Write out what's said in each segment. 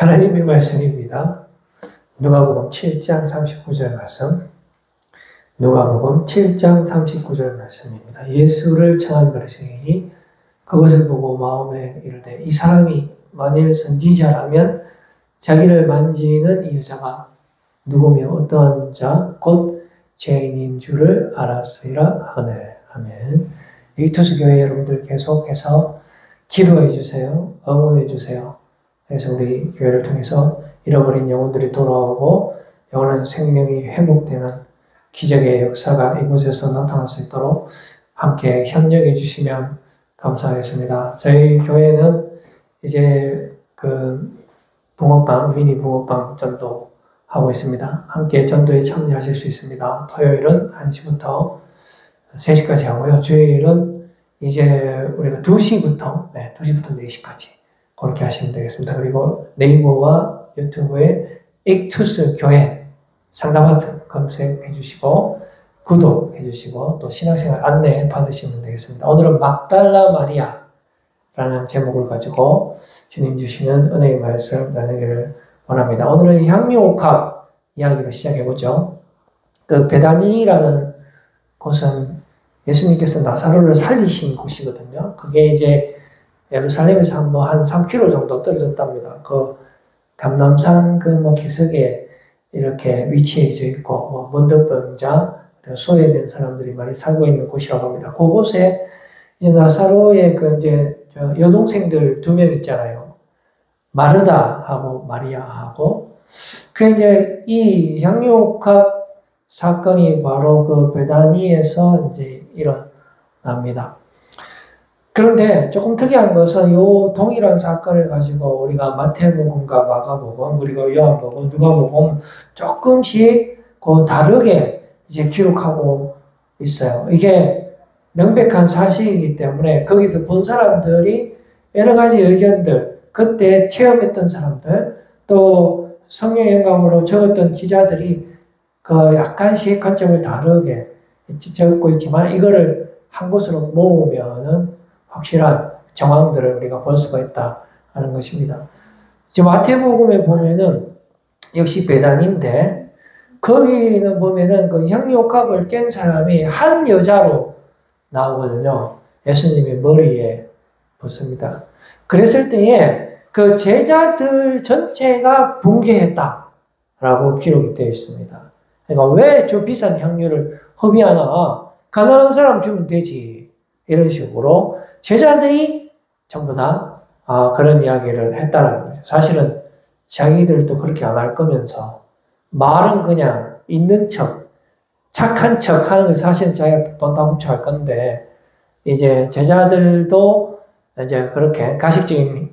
하나님의 말씀입니다. 누가복음 7장 39절 말씀. 누가복음 7장 39절 말씀입니다. 예수를 청한 바리새인이 그것을 보고 마음에 이르되 이 사람이 만일 선지자라면 자기를 만지는 이 여자가 누구며 어떠한 자 곧 죄인인 줄을 알았으리라 하네. 아멘. 이투스교회 여러분들 계속해서 기도해 주세요. 응원해 주세요. 그래서 우리 교회를 통해서 잃어버린 영혼들이 돌아오고 영원한 생명이 회복되는 기적의 역사가 이곳에서 나타날 수 있도록 함께 협력해 주시면 감사하겠습니다. 저희 교회는 이제 붕어빵, 미니 붕어빵 전도 하고 있습니다. 함께 전도에 참여하실 수 있습니다. 토요일은 1시부터 3시까지 하고요. 주일은 이제 우리가 2시부터 4시까지 그렇게 하시면 되겠습니다. 그리고 네이버와 유튜브에 익투스 교회 상담 버튼 검색해 주시고 구독해 주시고 또 신앙생활 안내 받으시면 되겠습니다. 오늘은 막달라 마리아라는 제목을 가지고 주님 주시는 은혜의 말씀 나누기를 원합니다. 오늘은 향유옥합 이야기로 시작해보죠. 베다니라는 곳은 예수님께서 나사로를 살리신 곳이거든요. 그게 이제 예루살렘에서 한 3km 정도 떨어졌답니다. 감람산 기슭에 이렇게 위치해져 있고, 문득병자, 소외된 사람들이 많이 살고 있는 곳이라고 합니다. 그곳에 이제 나사로의 여동생들 2명 있잖아요. 마르다하고 마리아하고. 이제 이 향유옥합 사건이 바로 베다니에서 이제 일어납니다. 그런데 조금 특이한 것은 이 동일한 사건을 가지고 우리가 마태복음과 마가복음 그리고 요한복음, 누가복음 조금씩 다르게 이제 기록하고 있어요. 이게 명백한 사실이기 때문에 거기서 본 사람들이 여러 가지 의견들, 그때 체험했던 사람들, 또 성령 영감으로 적었던 기자들이 약간씩 관점을 다르게 적고 있지만 이거를 한 곳으로 모으면은 확실한 정황들을 우리가 볼 수가 있다는 것입니다. 지금 마태복음에 보면은 역시 베단인데 거기는 보면은 향유옥합을 깬 사람이 한 여자로 나오거든요. 예수님의 머리에 붙습니다. 그랬을 때에 제자들 전체가 붕괴했다라고 기록이 되어 있습니다. 그러니까 왜 저 비싼 향유를 허비하나? 가난한 사람 주면 되지. 이런 식으로 제자들이 전부 다 그런 이야기를 했다는 거예요. 사실은 자기들도 그렇게 안 할 거면서 말은 그냥 있는 척, 착한 척 하는 거 사실은 자기가 돈 다 훔쳐 할 건데 이제 제자들도 이제 그렇게 가식적인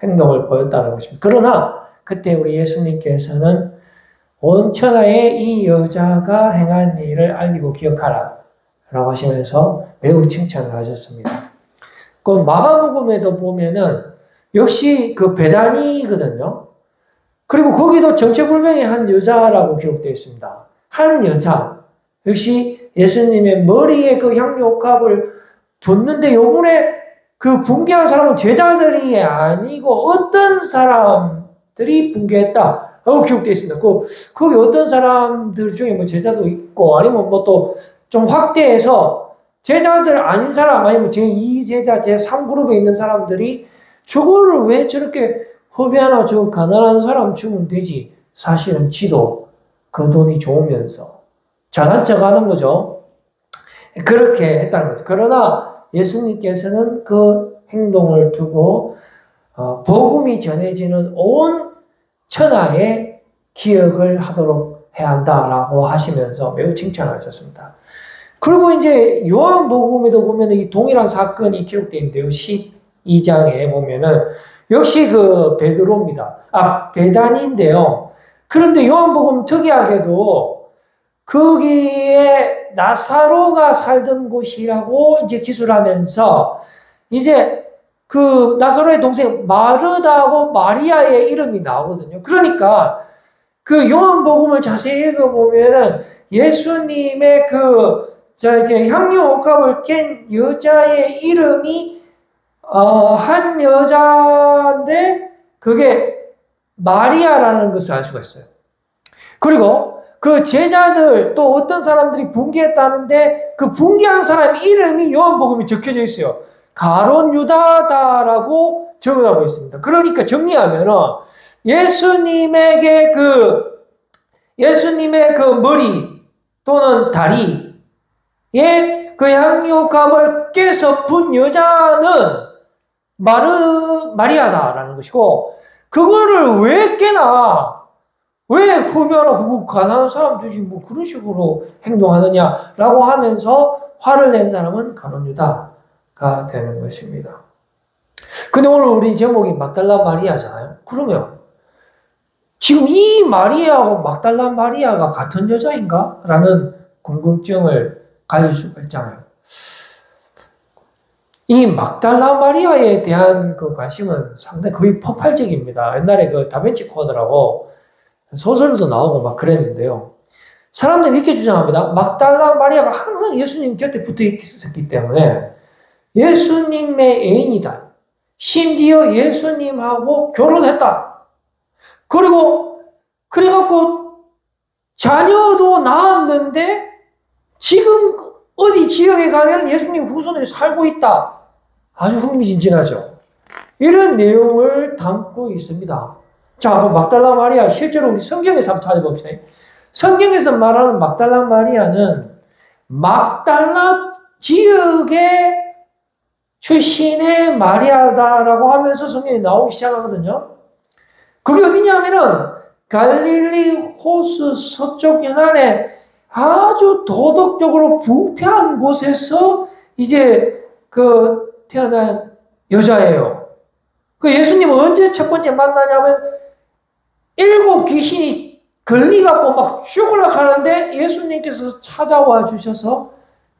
행동을 보였다는 것입니다. 그러나 그때 우리 예수님께서는 온 천하에 이 여자가 행한 일을 알리고 기억하라 라고 하시면서 매우 칭찬을 하셨습니다. 마가복음에도 보면은 역시 베다니거든요. 그리고 거기도 정체불명의 한 여자라고 기록되어 있습니다. 한 여자. 역시 예수님의 머리에 향유옥합을 붓는데 요번에 붕괴한 사람은 제자들이 아니고 어떤 사람들이 붕괴했다. 기록되어 있습니다. 거기 어떤 사람들 중에 제자도 있고 아니면 또 좀 확대해서 제자들 아닌 사람 아니면 제2제자, 제3그룹에 있는 사람들이 저거를 왜 저렇게 허비하나 저 가난한 사람 주면 되지. 사실은 지도 그 돈이 좋으면서 잘난 척 하는 거죠. 그렇게 했다는 거죠. 그러나 예수님께서는 그 행동을 두고 복음이 전해지는 온 천하에 기억을 하도록 해야 한다라고 하시면서 매우 칭찬하셨습니다. 그리고 이제 요한복음에도 보면 이 동일한 사건이 기록되어 있는데요. 12장에 보면은 역시 베드로입니다. 베다니인데요. 그런데 요한복음 특이하게도 거기에 나사로가 살던 곳이라고 이제 기술하면서 이제 나사로의 동생 마르다하고 마리아의 이름이 나오거든요. 그러니까 요한복음을 자세히 읽어보면은 예수님의 이제 향유옥합을 깬 여자의 이름이 한 여자인데 그게 마리아라는 것을 알 수가 있어요. 그리고 그 제자들 또 어떤 사람들이 붕괴했다는데 그 붕괴한 사람 이름이 요한복음에 적혀져 있어요. 가룟 유다다라고 적어가고 있습니다. 그러니까 정리하면은 예수님의 그 머리 또는 다리에 그 향유감을 깨서 분 여자는 마리아다라는 것이고, 그거를 왜 깨나, 왜 후벼로 가난한 사람들이 뭐 그런 식으로 행동하느냐라고 하면서 화를 낸 사람은 가룟 유다가 되는 것입니다. 근데 오늘 우리 제목이 막달라 마리아잖아요. 그러면 지금 이 마리아하고 막달라 마리아가 같은 여자인가? 라는 궁금증을 가질 수가 있잖아요. 이 막달라 마리아에 대한 그 관심은 상당히 거의 폭발적입니다. 옛날에 그 다빈치 코드라고 소설도 나오고 막 그랬는데요. 사람들이 이렇게 주장합니다. 막달라 마리아가 항상 예수님 곁에 붙어 있었기 때문에 예수님의 애인이다. 심지어 예수님하고 결혼했다. 그래갖고 자녀도 낳았는데 지금 어디 지역에 가면 예수님 후손들이 살고 있다. 아주 흥미진진하죠. 이런 내용을 담고 있습니다. 자, 그럼 막달라 마리아 실제로 우리 성경에서 한번 찾아봅시다. 성경에서 말하는 막달라 마리아는 막달라 지역의 출신의 마리아다라고 하면서 성경에 나오기 시작하거든요. 그게 어디냐면은 갈릴리 호수 서쪽 연안에 아주 도덕적으로 부패한 곳에서 이제 태어난 여자예요. 그 예수님은 언제 첫 번째 만나냐면 7 귀신이 걸리갖고 막 죽으려고 하는데 예수님께서 찾아와 주셔서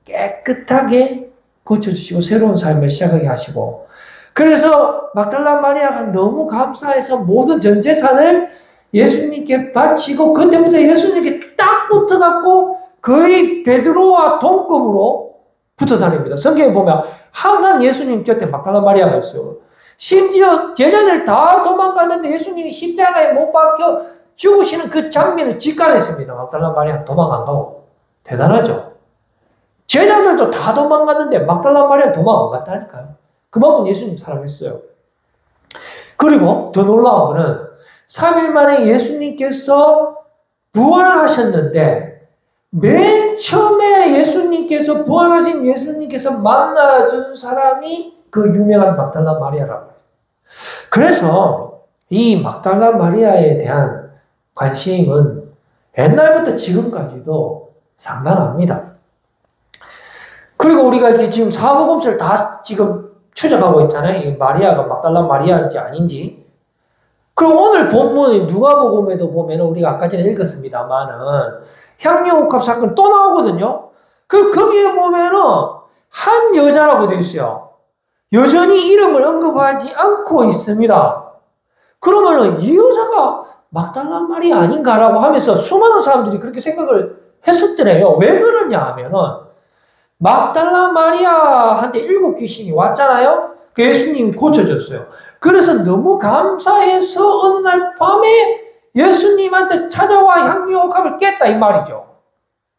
깨끗하게 고쳐주시고 새로운 삶을 시작하게 하시고, 그래서 막달라 마리아가 너무 감사해서 모든 전 재산을 예수님께 바치고 그때부터 예수님께 딱 붙어갖고 거의 베드로와 동급으로 붙어 다닙니다. 성경에 보면 항상 예수님 곁에 막달라 마리아가 있어요. 심지어 제자들 다 도망갔는데 예수님이 십자가에 못 박혀 죽으시는 그 장면을 직관했습니다. 막달라 마리아 도망 안 가고. 대단하죠. 제자들도 다 도망갔는데 막달라 마리아 도망 안 갔다니까요. 그만큼 예수님 사랑했어요. 그리고 더 놀라운 거는 3일 만에 예수님께서 부활하셨는데 맨 처음에 예수님께서 부활하신 예수님께서 만나준 사람이 그 유명한 막달라 마리아라고 해요. 그래서 이 막달라 마리아에 대한 관심은 옛날부터 지금까지도 상당합니다. 그리고 우리가 이렇게 지금 사복음서를 다 지금 추적하고 있잖아요. 이 마리아가 막달라 마리아인지 아닌지. 그럼 오늘 본문의 누가복음에도 보면 우리가 아까 전에 읽었습니다만은 향유옥합 사건 또 나오거든요. 거기에 보면은 한 여자라고 되어 있어요. 여전히 이름을 언급하지 않고 있습니다. 그러면은 이 여자가 막달라 마리아 아닌가라고 하면서 수많은 사람들이 그렇게 생각을 했었더래요. 왜 그러냐 하면은 막달라 마리아한테 7 귀신이 왔잖아요. 그 예수님이 고쳐줬어요. 그래서 너무 감사해서 어느 날 밤에 예수님한테 찾아와 향유옥합을 깼다 이 말이죠.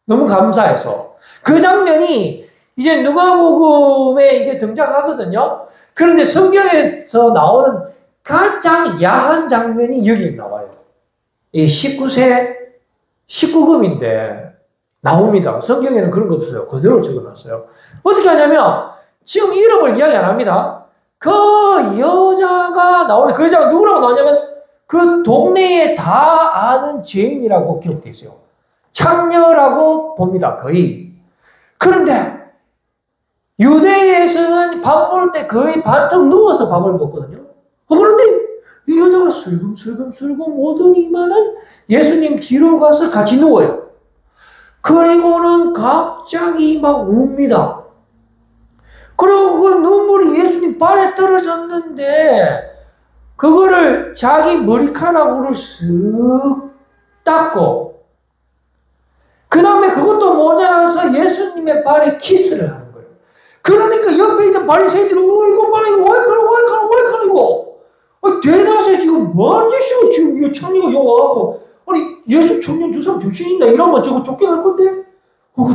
너무 감사해서. 그 장면이 이제 누가복음에 이제 등장하거든요. 그런데 성경에서 나오는 가장 야한 장면이 여기 나와요. 이 19금인데 나옵니다. 성경에는 그런 거 없어요. 그대로 적어놨어요. 어떻게 하냐면 지금 이름을 이야기 안 합니다. 그 여자가 나오는데 그 여자가 누구라고 나오냐면 그 동네에 다 아는 죄인이라고 기록되어 있어요. 창녀라고 봅니다. 거의. 그런데 유대에서는 밥 먹을 때 거의 반턱 누워서 밥을 먹거든요. 그런데 이 여자가 슬금슬금 오더니만은 예수님 뒤로 가서 같이 누워요. 그리고는 갑자기 막 웁니다. 그리고 그 눈물이 예수님 발에 떨어졌는데 그거를 자기 머리카락으로 쓱 닦고 그 다음에 그것도 모자라서 예수님의 발에 키스를 하는 거예요. 그러니까 옆에 있는 바리새인들이 이거 봐라 이거 왜 그러고 대낮에 지금 뭔 짓이고 지금 청년이 와갖고, 아니, 예수 청년 저 사람 정신있나? 이러면 저거 쫓겨날 건데?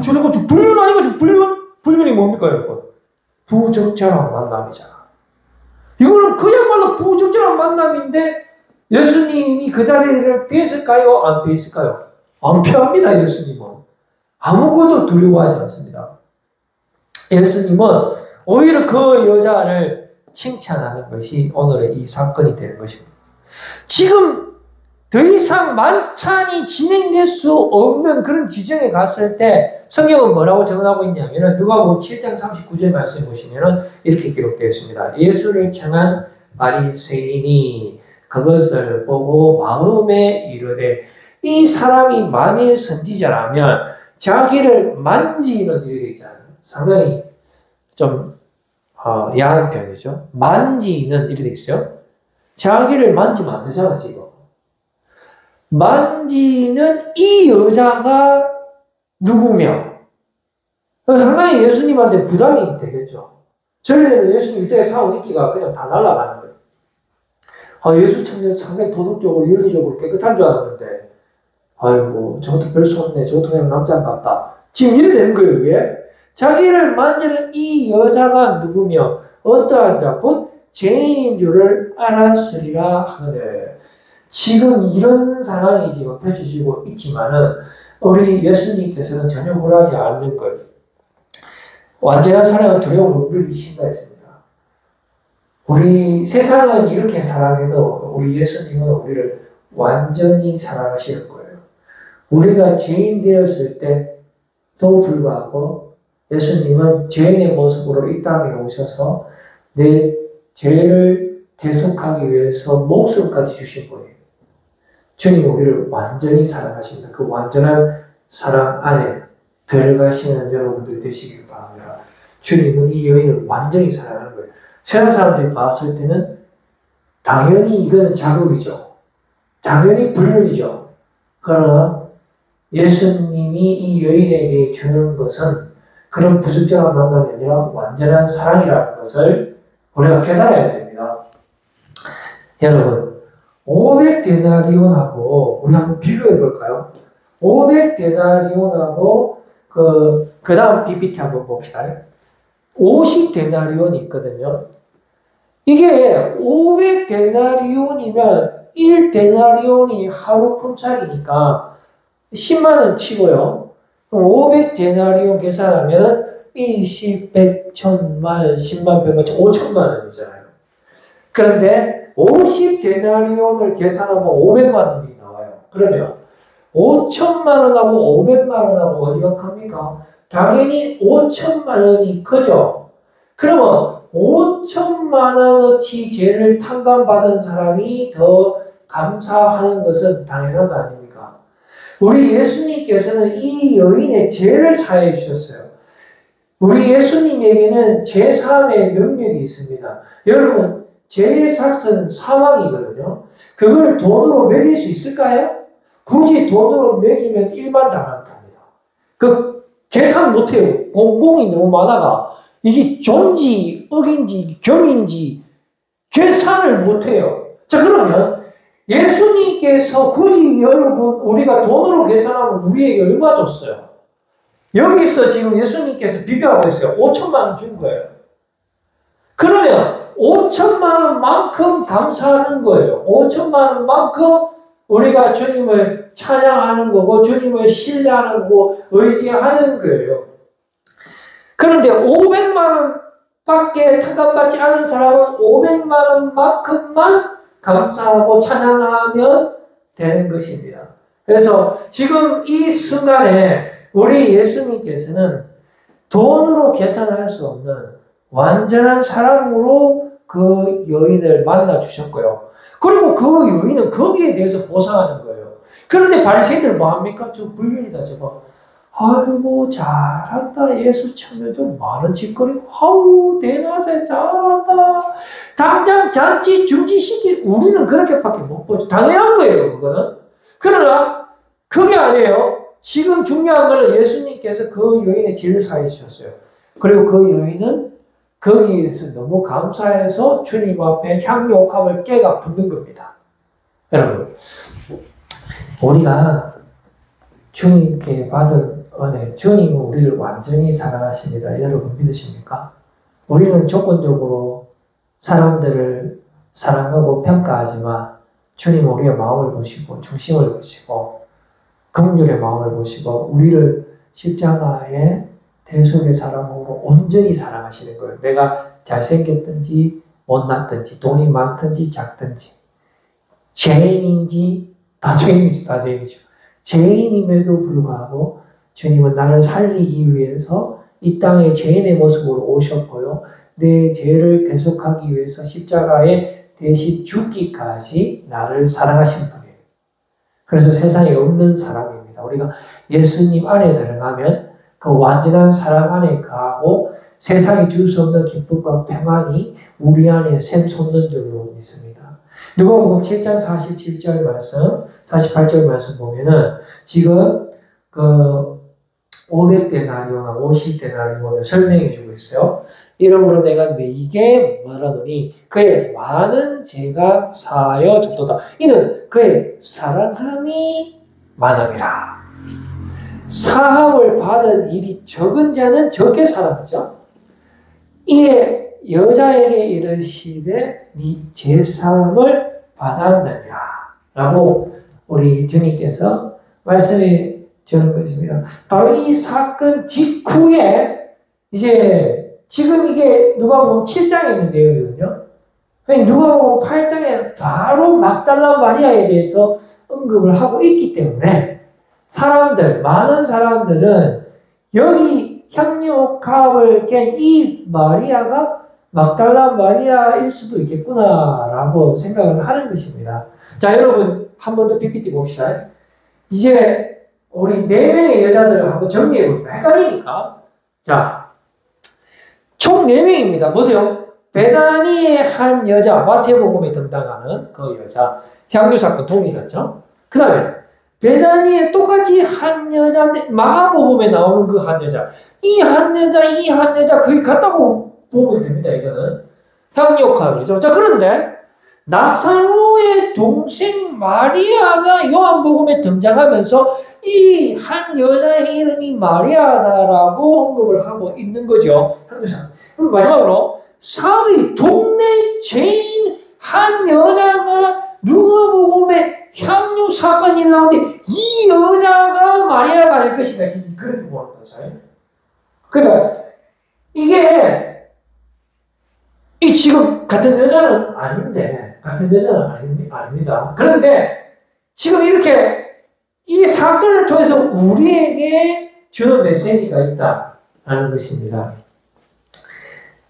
저래가 저 불륜 아니가, 저 불륜? 불륜이 뭡니까, 여러분? 부적절한 만남이잖아. 이거는 그야말로 부적절한 만남인데, 예수님이 그 자리를 피했을까요? 안 피했을까요? 안 피합니다, 예수님은. 아무것도 두려워하지 않습니다. 예수님은 오히려 그 여자를 칭찬하는 것이 오늘의 이 사건이 되는 것입니다. 지금 더 이상 만찬이 진행될 수 없는 그런 지경에 갔을 때 성경은 뭐라고 정하고 있냐면 누가복음 7장 39절 말씀 보시면 이렇게 기록되어 있습니다. 예수를 청한 바리새인이 그것을 보고 마음에 이르되 이 사람이 만일 선지자라면 자기를 만지는 일이 있잖아요. 상당히 좀 야한 편이죠. 만지는 일이 있어요. 자기를 만지면 안 되잖아, 지금. 만지는 이 여자가 누구며? 상당히 예수님한테 부담이 되겠죠. 저희들은 예수님 이때 사온 인기가 그냥 다 날아가는 거예요. 예수 청년 상당히 도덕적으로, 윤리적으로 깨끗한 줄 알았는데, 아이고, 저것도 별 수 없네. 저것도 그냥 남자 같다. 지금 이래 되는 거예요, 이게. 자기를 만지는 이 여자가 누구며, 어떠한 자, 곧 죄인인 줄을 알았으리라 하네. 지금 이런 상황이 지금 펼쳐지고 있지만은, 우리 예수님께서는 전혀 불하지 않는 거예요. 완전한 사랑은 두려움을 물리신다 했습니다. 우리 세상은 이렇게 사랑해도 우리 예수님은 우리를 완전히 사랑하실 거예요. 우리가 죄인 되었을 때도 불구하고 예수님은 죄인의 모습으로 이 땅에 오셔서 내 죄를 대속하기 위해서 목숨까지 주신 거예요. 주님은 우리를 완전히 사랑하십니다. 그 완전한 사랑 안에 들어가시는 여러분들 되시길 바랍니다. 주님은 이 여인을 완전히 사랑하는 거예요. 세상 사람들이 봤을 때는 당연히 이건 자극이죠. 당연히 불륜이죠. 그러나 예수님이 이 여인에게 주는 것은 그런 부적절한 만남이 아니라 완전한 사랑이라는 것을 우리가 깨달아야 됩니다. 여러분, 500데나리온하고 우리 한번 비교해 볼까요? 500데나리온하고 그 다음 PPT 한번 봅시다. 50데나리온이 있거든요. 이게 500데나리온이면 1데나리온이 하루 품삯이니까 10만원 치고요. 500데나리온 계산하면 20, 100, 1000만, 10만, 100만, 5천만원이잖아요. 그런데 50데나리온을 계산하면 500만원이 나와요. 그러면 5천만원하고 500만원하고 어디가 큽니까? 당연히 5천만원이 크죠. 그러면 5천만원어치 죄를 탕감받은 사람이 더 감사하는 것은 당연한 거 아닙니까? 우리 예수님께서는 이 여인의 죄를 사해 주셨어요. 우리 예수님에게는 죄사함의 능력이 있습니다. 여러분, 죄의 삭은 사망이거든요. 그걸 돈으로 매길 수 있을까요? 굳이 돈으로 매기면 일반당한답니다. 그 계산 못해요. 공공이 너무 많아가 이게 존지, 억인지, 경인지 계산을 못해요. 자, 그러면 예수님께서 굳이 여러분 우리가 돈으로 계산하면 우리에게 얼마 줬어요? 여기서 지금 예수님께서 비교하고 있어요. 5천만 원 준 거예요. 그러면 5천만 원만큼 감사하는 거예요. 5천만 원만큼 우리가 주님을 찬양하는 거고 주님을 신뢰하는 거고 의지하는 거예요. 그런데 500만 원밖에 탕감받지 않은 사람은 500만 원만큼만 감사하고 찬양하면 되는 것입니다. 그래서 지금 이 순간에 우리 예수님께서는 돈으로 계산할 수 없는 완전한 사랑으로 그 여인을 만나 주셨고요. 그리고 그 여인은 거기에 대해서 보상하는 거예요. 그런데 바리새인들 뭐합니까? 저 불륜이다 저거. 아이고 잘한다. 예수 청년 좀 많은 짓거리고 아우 대낮에 잘한다. 당장 잔치 중지시키. 우리는 그렇게밖에 못 보죠. 당연한 거예요 그거는. 그러나 그게 아니에요. 지금 중요한 것은 예수님께서 그 여인의 죄를 사해 주셨어요. 그리고 그 여인은 거기에서 너무 감사해서 주님 앞에 향유옥합을 깨가 붓는 겁니다. 여러분, 우리가 주님께 받은 은혜, 주님은 우리를 완전히 사랑하십니다. 여러분 믿으십니까? 우리는 조건적으로 사람들을 사랑하고 평가하지만 주님은 우리의 마음을 보시고 중심을 보시고 긍휼의 마음을 보시고 우리를 십자가의 대속의 사랑으로 온전히 사랑하시는 거예요. 내가 잘생겼든지 못났든지 돈이 많든지 작든지 죄인인지 다 죄인이죠. 죄인임에도 불구하고 주님은 나를 살리기 위해서 이 땅에 죄인의 모습으로 오셨고요. 내 죄를 대속하기 위해서 십자가에 대신 죽기까지 나를 사랑하신 분이에요. 그래서 세상에 없는 사랑입니다. 우리가 예수님 안에 들어가면 그 완전한 사랑 안에 가고 세상이 줄 수 없는 기쁨과 평안이 우리 안에 샘솟는 줄로 믿습니다. 누가복음 7장 47절 말씀, 48절 말씀 보면은 지금 그 500데나리온과 50데나리온을 설명해 주고 있어요. 이러므로 내가 네게 말하노니 그의 많은 죄가 사하여 좁도다. 이는 그의 사랑함이 많음이라. 사함을 받은 일이 적은 자는 적게 사랑하죠. 이에 여자에게 이르시되 네 죄사함을 받았느냐 라고 우리 주님께서 말씀해 주는 것입니다. 바로 이 사건 직후에 이제 지금 이게 누가복음 7장에 있는 내용이거든요. 누가복음 8장에 바로 막달라 마리아에 대해서 언급을 하고 있기 때문에 많은 사람들은 여기 향유옥합을 깬 이 마리아가 막달라 마리아일 수도 있겠구나라고 생각을 하는 것입니다. 자, 여러분 한 번 더 PPT 봅시다. 이제 우리 4명의 여자들을 한번 정리해 봅시다. 헷갈리니까. 자, 총 4명입니다. 보세요. 베다니의 한 여자, 마태복음에 등장하는 그 여자, 향유사건 동일하죠? 그 다음에 베다니에 똑같이 한 여자인데 마가복음에 나오는 그 한 여자, 이 한 여자 거의 같다고 보면 됩니다. 이거는 향유옥합이죠. 자, 그런데 나사로의 동생 마리아가 요한복음에 등장하면서 이 한 여자의 이름이 마리아다라고 언급을 하고 있는 거죠. 그럼 마지막으로 사위 동네 죄인 한 여자가 누가복음에 향유 사건이 나오는데 이 여자가 마리아가 아닐 것이다. 그렇게 보는 거죠. 그러니까 이게 이 지금 같은 여자는 아닌데 아닙니다. 그런데 지금 이렇게 이 사건을 통해서 우리에게 주는 메시지가 있다라는 것입니다.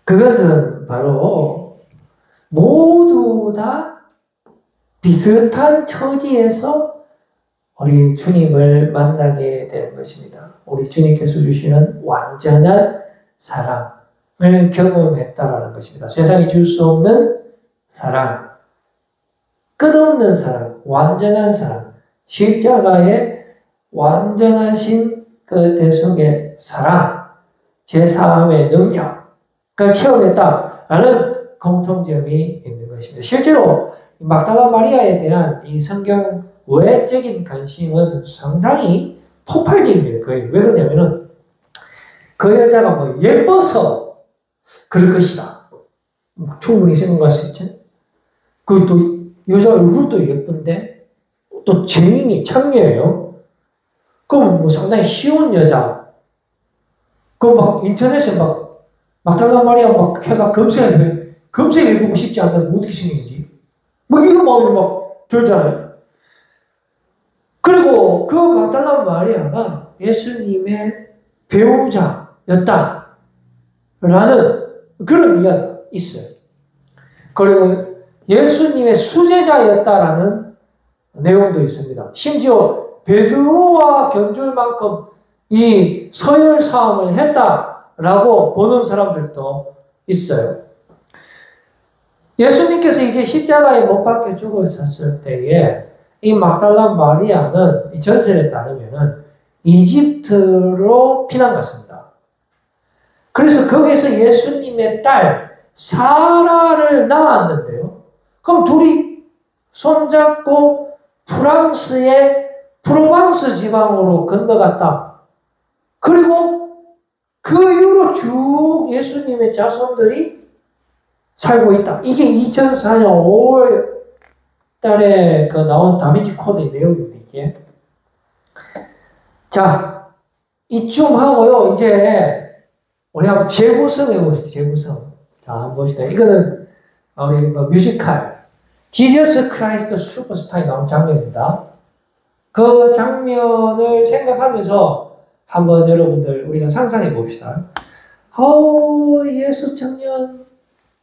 그것은 바로 모두 다 비슷한 처지에서 우리 주님을 만나게 되는 것입니다. 우리 주님께서 주시는 완전한 사랑을 경험했다라는 것입니다. 세상이 줄 수 없는 사랑, 끝없는 사랑, 완전한 사랑, 십자가의 완전하신 그 대속의 사랑, 제사함의 능력을 체험했다라는 공통점이 있는 것입니다. 실제로 막달라 마리아에 대한 이 성경 외적인 관심은 상당히 폭발적입니다. 왜 그러냐면은 그 여자가 뭐 예뻐서 그럴 것이다. 충분히 생각할 수 있죠. 그리고 또 여자 얼굴도 예쁜데 또 죄인이 창녀예요. 그럼 뭐 상당히 쉬운 여자. 그 막 인터넷에 막 막달라 마리아 막 해가 검색해보고 싶지 않다면 어떻게 생겼지? 뭐 이런 마음이 막 들잖아요. 그리고 그 막달라 마리아가 예수님의 배우자였다라는 그런 이야기가 있어요. 그리고 예수님의 수제자였다라는 내용도 있습니다. 심지어 베드로와 견줄 만큼 이 서열 싸움을 했다라고 보는 사람들도 있어요. 예수님께서 이제 십자가에 못 박혀 죽으셨을 때에 이 막달라 마리아는 이 전설에 따르면은 이집트로 피난 갔습니다. 그래서 거기에서 예수님의 딸 사라를 낳았는데요. 그럼 둘이 손잡고 프랑스에 프로방스 지방으로 건너갔다. 그리고 그 이후로 쭉 예수님의 자손들이 살고 있다. 이게 2004년 5월 달에 그 나온 다빈치 코드의 내용입니다, 이게. 자, 이쯤 하고요, 이제, 우리 한번 재구성 해봅시다, 재구성. 자, 한번 봅시다. 이거는, 우리 뮤지컬, 지저스 크라이스트 슈퍼스타에 나온 장면입니다. 그 장면을 생각하면서 한번 여러분들 우리가 상상해 봅시다. 예수 청년,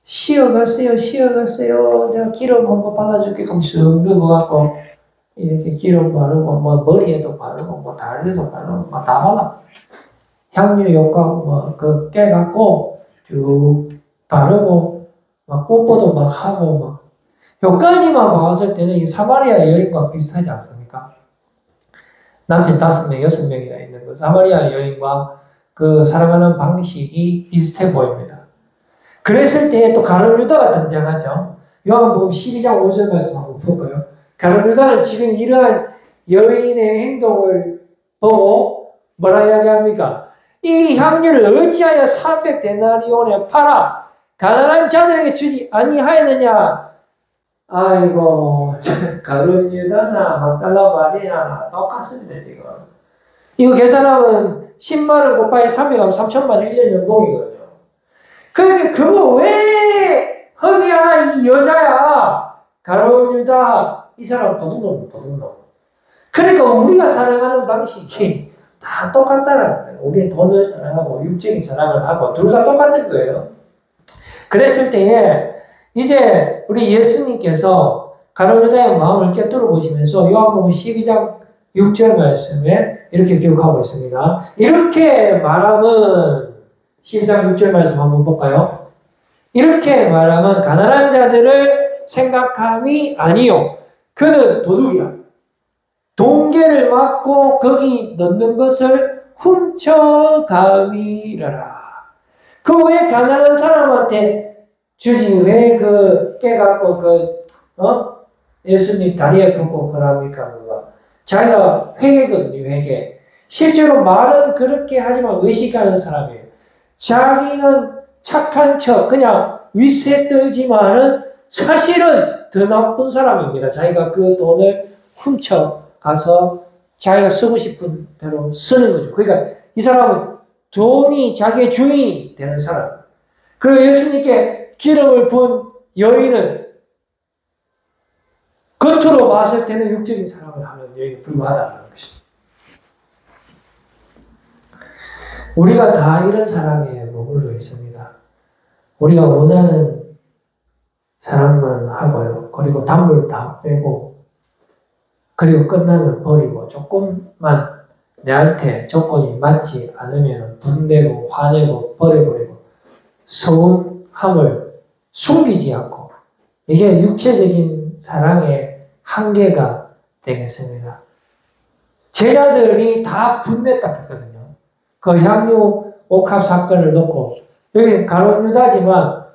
쉬어가세요, 쉬어가세요. 내가 기름 한번 받아줄게. 그럼 쓱 넣어갖고, 이렇게 기름 바르고, 뭐, 머리에도 바르고, 뭐, 다리에도 바르고, 막 다 발라. 향유 효과, 깨갖고, 쭉 바르고, 막, 뽀뽀도 막 하고, 막. 여기까지만 봤을 때는 이 사마리아 여인과 비슷하지 않습니까? 남편 5명, 6명이나 있는 그 사마리아 여인과 그 살아가는 방식이 비슷해 보입니다. 그랬을 때 또 가룟 유다가 등장하죠. 요한복음 12장 5절 말씀 한번 볼까요? 가룟 유다는 지금 이러한 여인의 행동을 보고 뭐라 이야기합니까? 이 향유를 어찌하여 300데나리온에 팔아 가난한 자들에게 주지 아니하였느냐? 아이고, 가룟 유다나 막달라 마리아나 똑같습니다, 지금. 이거 계산하면 10만원 곱하기 300하면 3천만원 1년 연봉이거든요. 그러니까 그거 왜 허비야 이 여자야. 가룟 유다 이 사람 도둑놈. 그러니까 우리가 살아가는 방식이 다 똑같다는 거예요. 우리는 돈을 사랑하고 육적인 사랑을 하고 둘 다 똑같은 거예요. 그랬을 때에 이제 우리 예수님께서 가룟 유다의 마음을 꿰뚫어 보시면서 요한복음 12장 6절 말씀에 이렇게 기록하고 있습니다. 이렇게 말하면 12장 6절 말씀 한번 볼까요? 이렇게 말하면 가난한 자들을 생각함이 아니요. 그는 도둑이라. 동계를 맞고 거기 넣는 것을 훔쳐가미라라. 그 왜 가난한 사람한테 주지 왜 깨갖고 예수님 다리에 긋고 그럽니까 그거. 자기가 회개거든요, 회개. 실제로 말은 그렇게 하지만 외식하는 사람이에요. 자기는 착한 척, 그냥 윗세 떨지만은 사실은 더 나쁜 사람입니다. 자기가 그 돈을 훔쳐 가서 자기가 쓰고 싶은 대로 쓰는 거죠. 그러니까 이 사람은 돈이 자기의 주인이 되는 사람. 그리고 예수님께 기름을 부은 여인은 겉으로 봤을 때는 육적인 사랑을 하는 여인에 불과하다는 것입니다. 우리가 다 이런 사랑에 머물러 있습니다. 우리가 원하는 사랑만 하고요. 그리고 단물 다 빼고 그리고 끝나면 버리고 조금만 내한테 조건이 맞지 않으면 분내고 화내고 버려버리고 서운함을 숨기지 않고 이게 육체적인 사랑의 한계가 되겠습니다. 제자들이 다 분냈다 했거든요. 그 향유 옥합 사건을 놓고 여기 가룟 유다지만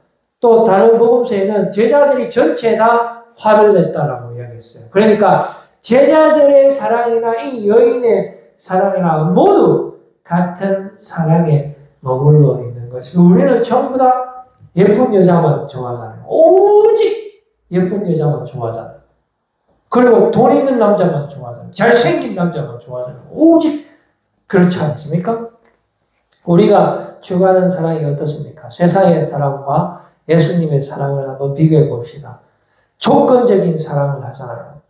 또 다른 복음서에는 제자들이 전체 다 화를 냈다라고 이야기했어요. 그러니까 제자들의 사랑이나 이 여인의 사랑이나 모두 같은 사랑에 머물러 있는 것이고 우리는 전부 다 예쁜 여자만 좋아하잖아요. 오직 예쁜 여자만 좋아하잖아요. 그리고 돈 있는 남자만 좋아하잖아요. 잘생긴 남자만 좋아하잖아요. 오직 그렇지 않습니까? 우리가 추구하는 사랑이 어떻습니까? 세상의 사랑과 예수님의 사랑을 한번 비교해 봅시다. 조건적인 사랑을 하잖아요.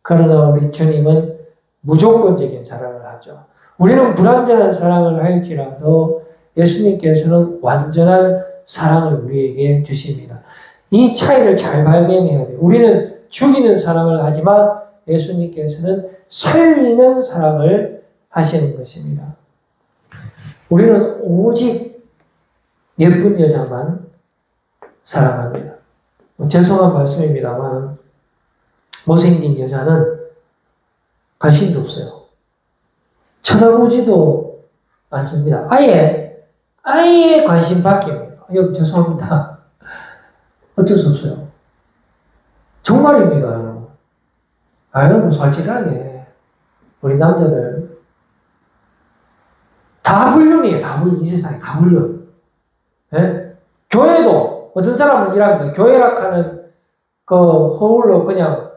그러나 우리 주님은 무조건적인 사랑을 하죠. 우리는 불완전한 사랑을 할지라도 예수님께서는 완전한 사랑을 우리에게 주십니다. 이 차이를 잘 발견해야 돼요. 우리는 죽이는 사랑을 하지만 예수님께서는 살리는 사랑을 하시는 것입니다. 우리는 오직 예쁜 여자만 사랑합니다. 죄송한 말씀입니다만 못생긴 여자는 관심도 없어요. 쳐다보지도 않습니다. 아예 관심 바뀝니다. 여기 죄송합니다. 어쩔 수 없어요. 정말입니다, 여러분. 여러분 솔직하게 우리 남자들 다 불륜이에요. 다 불륜. 이 세상에 다 불륜. 예? 교회도 어떤 사람은 일합니다. 교회락하는 그 허울로 그냥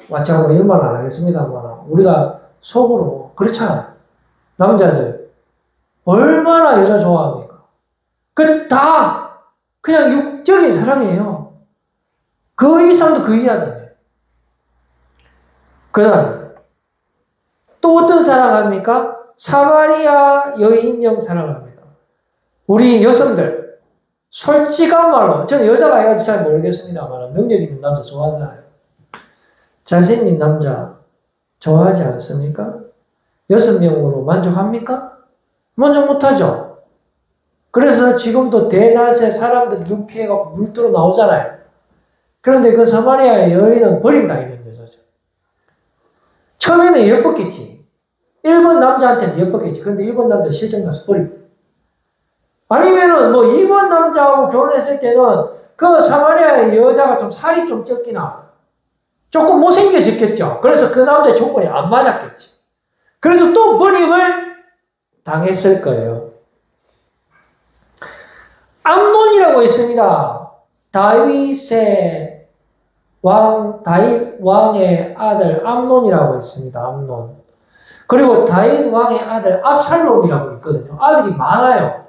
와차고 이런 말 안 하겠습니다만 우리가 속으로 그렇잖아요. 남자들 얼마나 여자 좋아합니까? 그 다 그냥 육적인 사랑이에요. 그 이상도 그 이하도 아니에요. 그 다음에 또 어떤 사랑합니까? 사마리아 여인형 사랑합니다. 우리 여성들 솔직한 말로 저는 여자가 해가지고 잘 모르겠습니다만 능력 있는 남자 좋아하잖아요. 잘생긴 남자 좋아하지 않습니까? 6명으로 만족합니까? 만족 못하죠. 그래서 지금도 대낮에 사람들 눈 피해가지고 물들어 나오잖아요. 그런데 그 사마리아의 여인은 버림당했는 여자죠. 처음에는 예뻤겠지. 일본 남자한테는 예뻤겠지. 그런데 일본 남자 실적 나서 버리고. 아니면은 뭐 일본 남자하고 결혼했을 때는 그 사마리아의 여자가 좀 살이 좀 쪘기나 조금 못생겨졌겠죠. 그래서 그 남자의 조건이 안 맞았겠지. 그래서 또 버림을 당했을 거예요. 암논이라고 있습니다. 다윗의 다윗 왕의 아들 암논이라고 있습니다. 암논. 그리고 다윗 왕의 아들 압살롬이라고 있거든요. 아들이 많아요.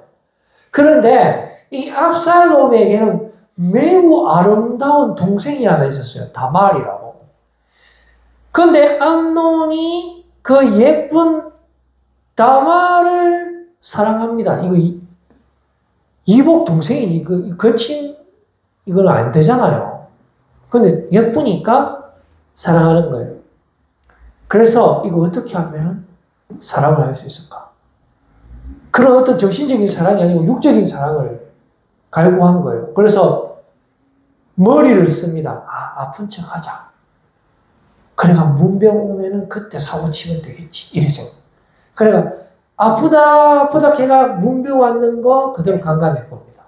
그런데 이 압살롬에게는 매우 아름다운 동생이 하나 있었어요. 다말이라고. 그런데 암논이 그 예쁜 다말을 사랑합니다. 이거 이복 동생이 이거 거친 이건 안 되잖아요. 근데 예쁘니까 사랑하는 거예요. 그래서 이거 어떻게 하면 사랑을 할 수 있을까? 그런 어떤 정신적인 사랑이 아니고 육적인 사랑을 갈구한 거예요. 그래서 머리를 씁니다. 아픈 척 하자. 그래가 문병 오면은 그때 사고 치면 되겠지. 이래서. 그래가 아프다 걔가 문병 왔는 거 그대로 강간해 봅니다.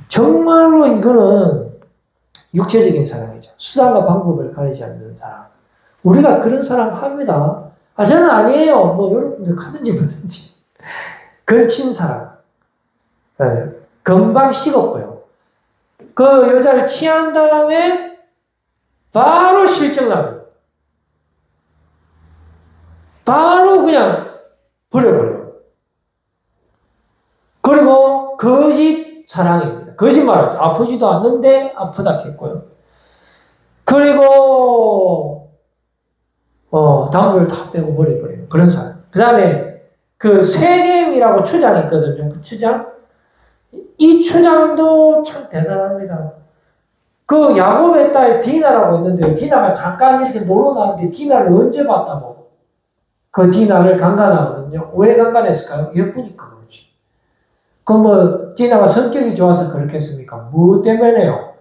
정말로 이거는 육체적인 사랑이죠. 수단과 방법을 가리지 않는 사랑. 우리가 그런 사랑 합니다. 저는 아니에요. 뭐 여러분들 하든지 말든지. 거친 사랑. 네. 금방 식었고요. 그 여자를 취한 다음에 바로 실증납니다. 바로 그냥 버려버려요. 그리고 거짓 사랑입니다. 거짓말하죠. 아프지도 않는데 아프다 했고요. 그리고 당부를 다 빼고 버려버려요. 그런 사람. 그 다음에 그 세겜이라고 추장이 있거든요. 그 추장. 이 추장도 참 대단합니다. 그 야곱의 딸 디나라고 있는데요. 디나가 잠깐 이렇게 놀러 나왔는데 디나를 언제 봤다고. 그 디나를 강간하거든요. 왜 강간했을까요? 예쁘니까 그렇지. 뭐 디나가 성격이 좋아서 그렇게 했습니까? 뭐 때문에요?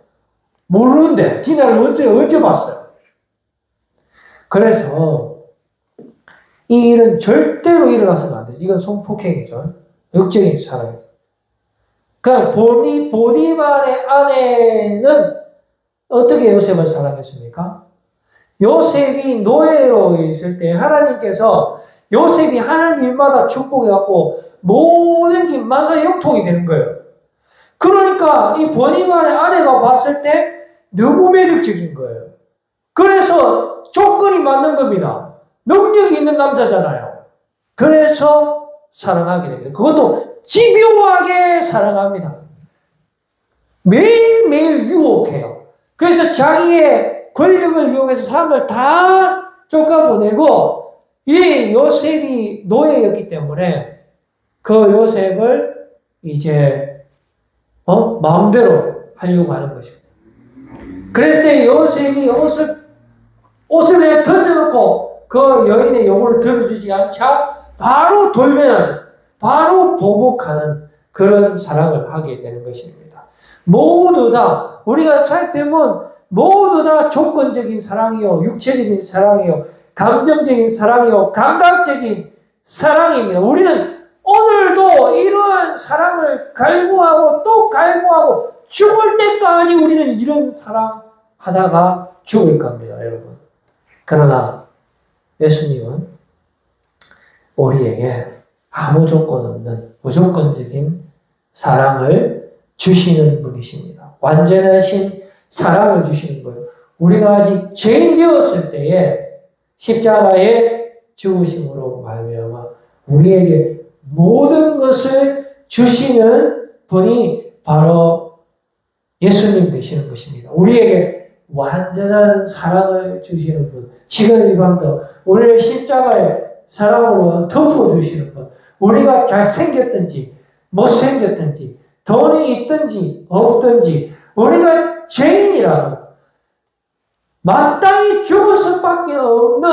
모르는데 디나를 언제 봤어요? 그래서 이 일은 절대로 일어나서는 안 돼요. 이건 성폭행이죠. 육적인 사랑이죠. 그럼 보디발의 아내는 어떻게 요셉을 사랑했습니까? 요셉이 노예로 있을 때 하나님께서 요셉이 하는 일마다 축복해갖고 모든 게 만사형통이 되는 거예요. 그러니까 이 보디발의 아내가 봤을 때 너무 매력적인 거예요. 그래서 조건이 맞는 겁니다. 능력이 있는 남자잖아요. 그래서 사랑하게 됩니다. 그것도 집요하게 사랑합니다. 매일매일 유혹해요. 그래서 자기의 권력을 이용해서 사람을 다 쫓아보내고 이 요셉이 노예였기 때문에 그 요셉을 이제 마음대로 하려고 하는 것입니다. 그랬을 때 요셉이 옷을 그냥 던져놓고 그 여인의 요구를 들어주지 않자 바로 돌변하죠. 바로 보복하는 그런 사랑을 하게 되는 것입니다. 모두 다 우리가 살펴보면 모두 다 조건적인 사랑이요, 육체적인 사랑이요, 감정적인 사랑이요, 감각적인 사랑입니다. 우리는 오늘도 이러한 사랑을 갈구하고 또 갈구하고 죽을 때까지 우리는 이런 사랑 하다가 죽을 겁니다, 여러분. 그러나 예수님은 우리에게 아무 조건 없는 무조건적인 사랑을 주시는 분이십니다. 완전하신 사랑을 주시는 거예요. 우리가 아직 죄인 되었을 때에 십자가의 죽으심으로 말미암아 우리에게 모든 것을 주시는 분이 바로 예수님 되시는 것입니다. 우리에게 완전한 사랑을 주시는 분, 지금 이 밤도 우리를 십자가의 사랑으로 덮어주시는 분, 우리가 잘생겼든지 못생겼든지 돈이 있든지 없든지 우리가 죄인이라도 마땅히 죽을 수밖에 없는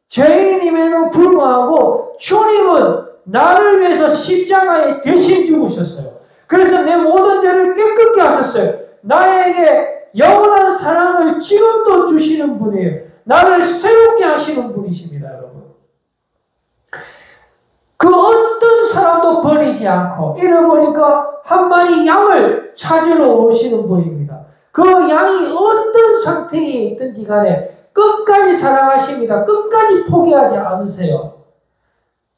죄인임에도 불구하고 주님은 나를 위해서 십자가에 대신 죽으셨어요. 그래서 내 모든 죄를 깨끗게 하셨어요. 나에게 영원한 사랑을 지금도 주시는 분이에요. 나를 새롭게 하시는 분이십니다, 여러분. 그 어떤 사람도 버리지 않고 잃어버리니까 한 마리 양을 찾으러 오시는 분입니다. 그 양이 어떤 상태에 있든지 간에 끝까지 사랑하십니다. 끝까지 포기하지 않으세요.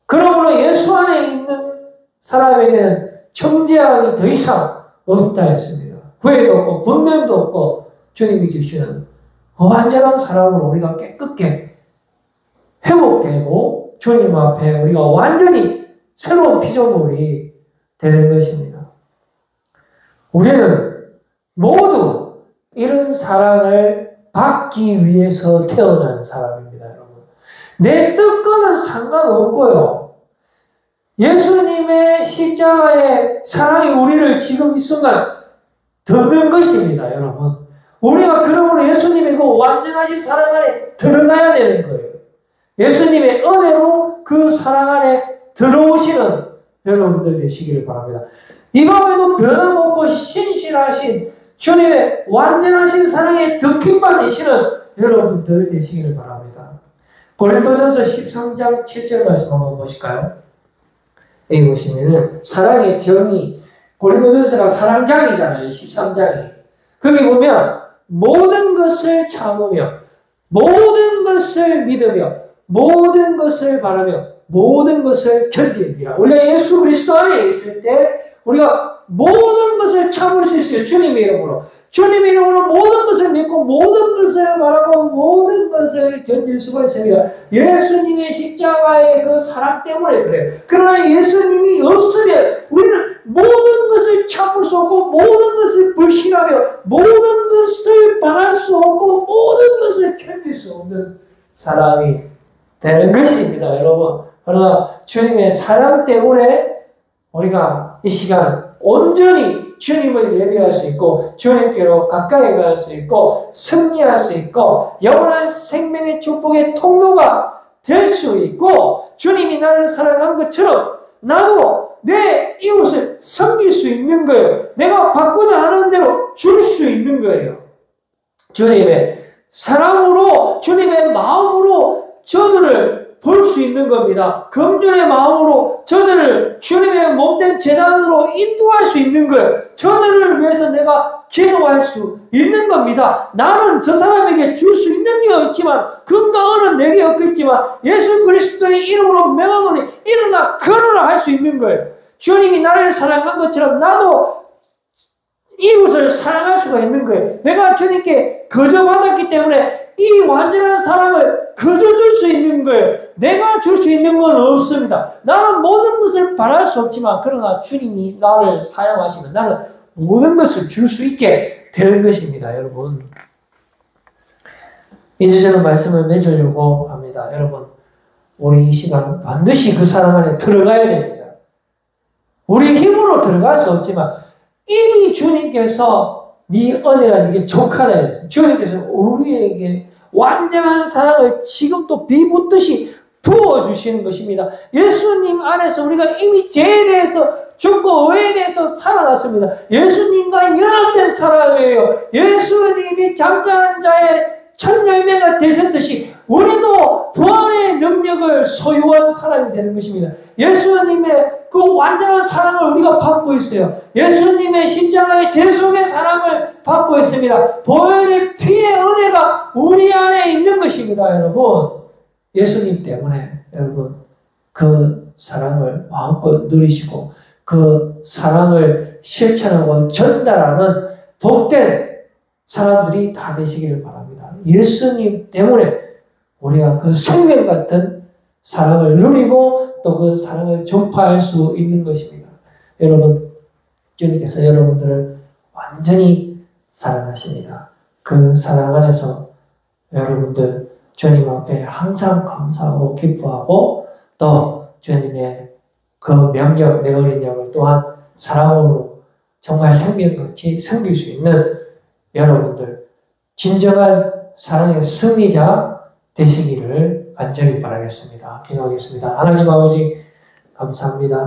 그러므로 예수 안에 있는 사람에게는 정죄함이 더 이상 없다 했습니다. 후회도 없고 분명도 없고 주님이 주시는 완전한 사랑으로 우리가 깨끗게 회복되고 주님 앞에 우리가 완전히 새로운 피조물이 되는 것입니다. 우리는 모두 이런 사랑을 받기 위해서 태어난 사람입니다, 여러분. 내 뜻과는 상관없고요. 예수님의 십자가의 사랑이 우리를 지금 이 순간 드는 것입니다, 여러분. 우리가 그러므로 예수님의 그 완전하신 사랑 안에 들어가야 되는 거예요. 예수님의 은혜로 그 사랑 안에 들어오시는 여러분들 되시기를 바랍니다. 이 밤에도 변함없고 신실하신 주님의 완전하신 사랑에 덮임받으시는 여러분들 되시기를 바랍니다. 고린도전서 13장 7절 말씀 한번 보실까요? 여기 보시면은 사랑의 정의, 고린도전서가 사랑장이잖아요. 13장이. 거기 보면 모든 것을 참으며 모든 것을 믿으며 모든 것을 바라며 모든 것을 견딥니다. 우리가 예수 그리스도 안에 있을 때 우리가 모든 것을 참을 수 있어요. 주님의 이름으로. 주님의 이름으로 모든 것을 믿고 모든 것을 바라고 모든 것을 견딜 수가 있습니다. 예수님의 십자가의 그 사랑 때문에 그래요. 그러나 예수님이 없으면 우리는 모든 것을 참을 수 없고 모든 것을 불신하며 모든 것을 바랄 수 없고 모든 것을 견딜 수 없는 사람이 되는 것입니다, 여러분. 그러나 주님의 사랑 때문에 우리가 이 시간 온전히 주님을 예배할 수 있고 주님께로 가까이 갈 수 있고 승리할 수 있고 영원한 생명의 축복의 통로가 될 수 있고 주님이 나를 사랑한 것처럼 나도 내 이웃을 섬길 수 있는 거예요. 내가 받고자 하는 대로 줄 수 있는 거예요. 주님의 사랑으로 주님의 마음으로 저들을 볼 수 있는 겁니다. 긍휼의 마음으로 저들을 주님의 몸된 제단으로 인도할 수 있는 거예요. 저들을 위해서 내가 기도할 수 있는 겁니다. 나는 저 사람에게 줄 수 있는 게 없지만 금과 은은 내게 없겠지만 예수 그리스도의 이름으로 명하노니 일어나 걸어라 할 수 있는 거예요. 주님이 나를 사랑한 것처럼 나도 이웃을 사랑할 수가 있는 거예요. 내가 주님께 거저받았기 때문에 이 완전한 사랑을 거저줄 수 있는 거예요. 내가 줄 수 있는 건 없습니다. 나는 모든 것을 바랄 수 없지만 그러나 주님이 나를 사용하시면 나는 모든 것을 줄 수 있게 되는 것입니다, 여러분. 이제 저는 말씀을 맺으려고 합니다. 여러분, 우리 이 시간 반드시 그 사랑 안에 들어가야 됩니다. 우리 힘으로 들어갈 수 없지만 이미 주님께서 네 은혜가 네게 족하다 했어요. 주님께서 우리에게 완전한 사랑을 지금도 비붓듯이 부어주시는 것입니다. 예수님 안에서 우리가 이미 죄에 대해서 죽고 의에 대해서 살아났습니다. 예수님과 연합된 사람이에요. 예수님이 잠자는 자의 첫 열매가 되셨듯이 우리도 부활의 능력을 소유한 사람이 되는 것입니다. 예수님의 그 완전한 사랑을 우리가 받고 있어요. 예수님의 십자가의 대속의 사랑을 받고 있습니다. 보혈의 피의 은혜가 우리 안에 있는 것입니다, 여러분. 예수님 때문에 여러분 그 사랑을 마음껏 누리시고 그 사랑을 실천하고 전달하는 복된 사람들이 다 되시기를 바랍니다. 예수님 때문에 우리가 그 생명 같은 사랑을 누리고 또 그 사랑을 전파할 수 있는 것입니다. 여러분, 주님께서 여러분들을 완전히 사랑하십니다. 그 사랑 안에서 여러분들 주님 앞에 항상 감사하고 기뻐하고 또 주님의 그 명령, 내 어린 양을 또한 사랑으로 정말 생명같이 섬길 수 있는 여러분들 진정한 사랑의 승리자 되시기를 간절히 바라겠습니다. 기도하겠습니다. 하나님 아버지 감사합니다.